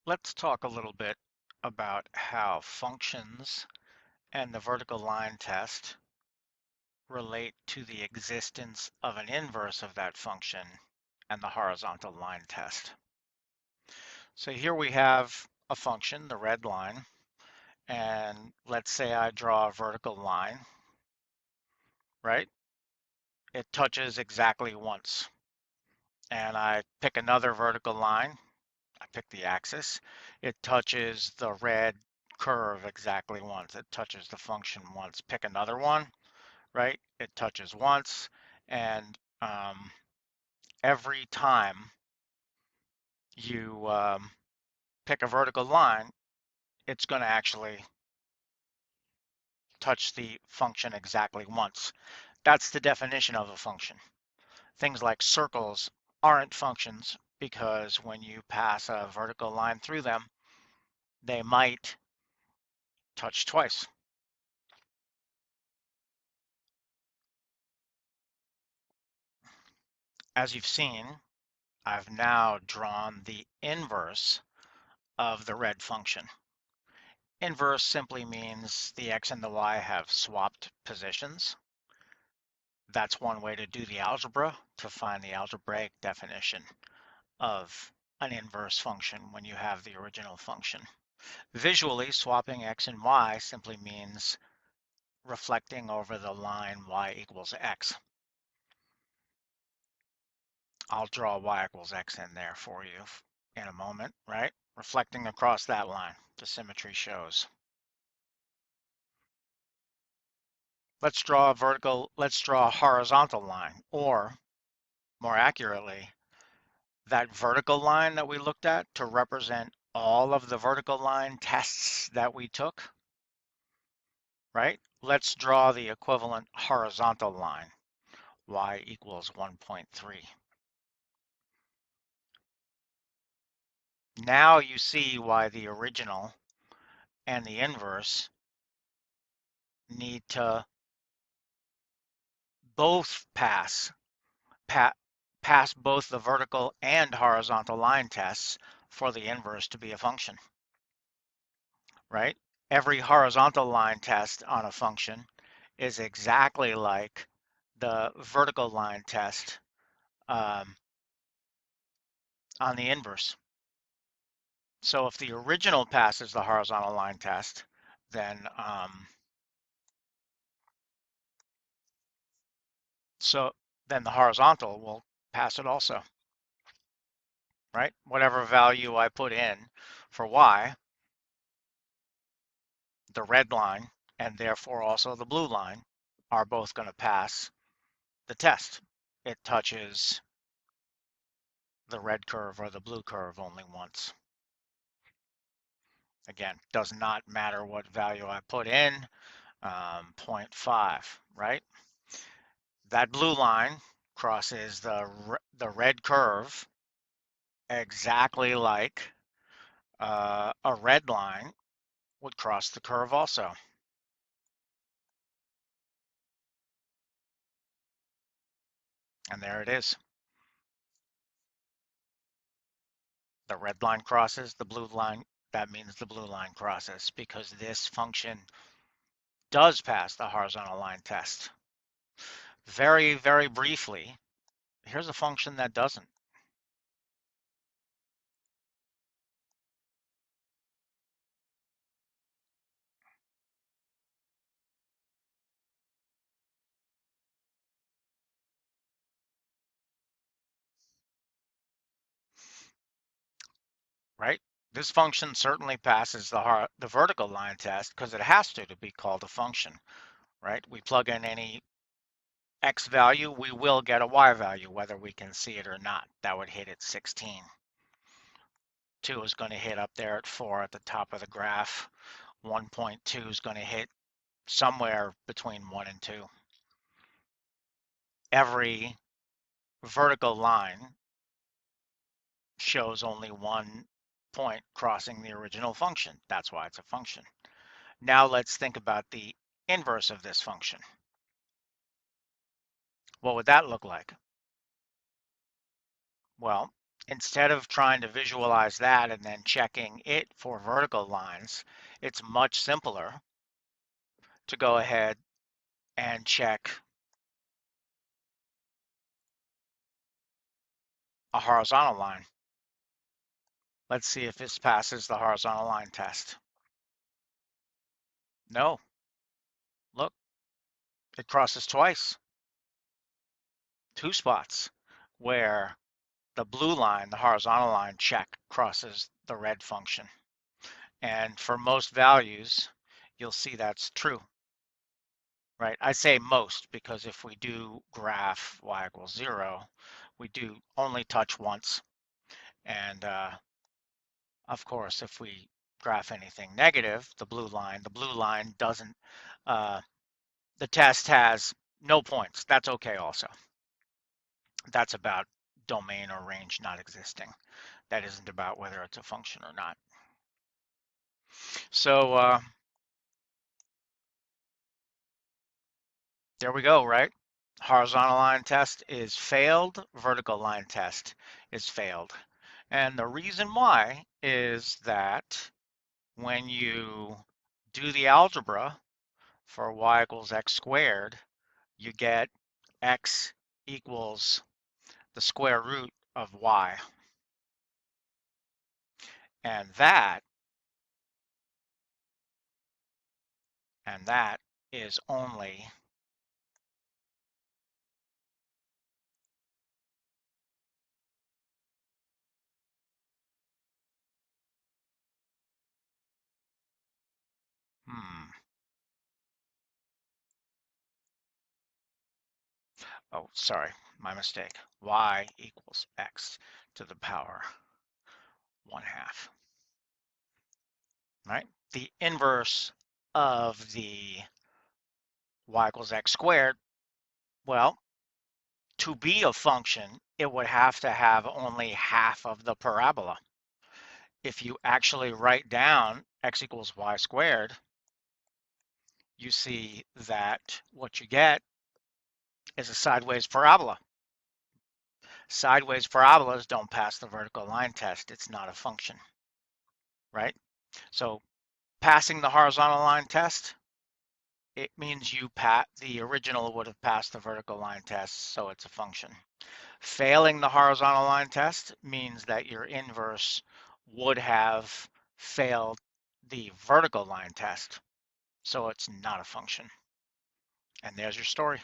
Let's talk a little bit about how functions and the vertical line test relate to the existence of an inverse of that function and the horizontal line test. So here we have a function, the red line, and let's say I draw a vertical line, right? It touches exactly once. And I pick another vertical line, I pick the axis, it touches the red curve exactly once. It touches the function once. Pick another one, right? It touches once, and every time you pick a vertical line, it's going to actually touch the function exactly once. That's the definition of a function. Things like circles aren't functions because when you pass a vertical line through them, they might touch twice. As you've seen, I've now drawn the inverse of the red function. Inverse simply means the x and the y have swapped positions. That's one way to do the algebra, to find the algebraic definition of an inverse function when you have the original function. Visually, swapping x and y simply means reflecting over the line y equals x. I'll draw y equals x in there for you in a moment, right? Reflecting across that line, the symmetry shows. Let's draw a horizontal line, or more accurately, that vertical line that we looked at to represent all of the vertical line tests that we took, right? Let's draw the equivalent horizontal line, y equals 1.3. Now you see why the original and the inverse need to both pass both the vertical and horizontal line tests for the inverse to be a function, right? Every horizontal line test on a function is exactly like the vertical line test on the inverse. So if the original passes the horizontal line test, then the horizontal will pass it also, right? Whatever value I put in for y, the red line and therefore also the blue line are both going to pass the test. It touches the red curve or the blue curve only once. Again, does not matter what value I put in, 0.5, right? That blue line crosses the red curve exactly like a red line would cross the curve also. And there it is. The red line crosses, the blue line, that means the blue line crosses because this function does pass the horizontal line test. Very, very briefly, here's a function that doesn't. Right? This function certainly passes the vertical line test because it has to be called a function, right? We plug in any x value, we will get a y value, whether we can see it or not. That would hit at 16. 2 is going to hit up there at 4 at the top of the graph. 1.2 is going to hit somewhere between 1 and 2. Every vertical line shows only one point crossing the original function. That's why it's a function. Now let's think about the inverse of this function. What would that look like? Well, Instead of trying to visualize that and then checking it for vertical lines, it's much simpler to go ahead and check a horizontal line. Let's see if this passes the horizontal line test. No, look, it crosses twice, two spots where the blue line, the horizontal line check crosses the red function. And for most values, you'll see that's true, right? I say most because if we do graph y equals 0, we do only touch once. And of course, if we graph anything negative, the blue line doesn't, the test has no points. That's okay also. That's about domain or range not existing. That isn't about whether it's a function or not. So there we go, right? Horizontal line test is failed, vertical line test is failed. And the reason why is that when you do the algebra for y equals x squared, you get x equals the square root of y. And that is only oh, sorry, my mistake. Y equals x to the power 1/2. Right? The inverse of the y equals x squared, well, to be a function, it would have to have only half of the parabola. If you actually write down x equals y squared, you see that what you get is a sideways parabola. Sideways parabolas don't pass the vertical line test. It's not a function, right? So passing the horizontal line test, it means the original would have passed the vertical line test, so it's a function. Failing the horizontal line test means that your inverse would have failed the vertical line test, so it's not a function. And there's your story.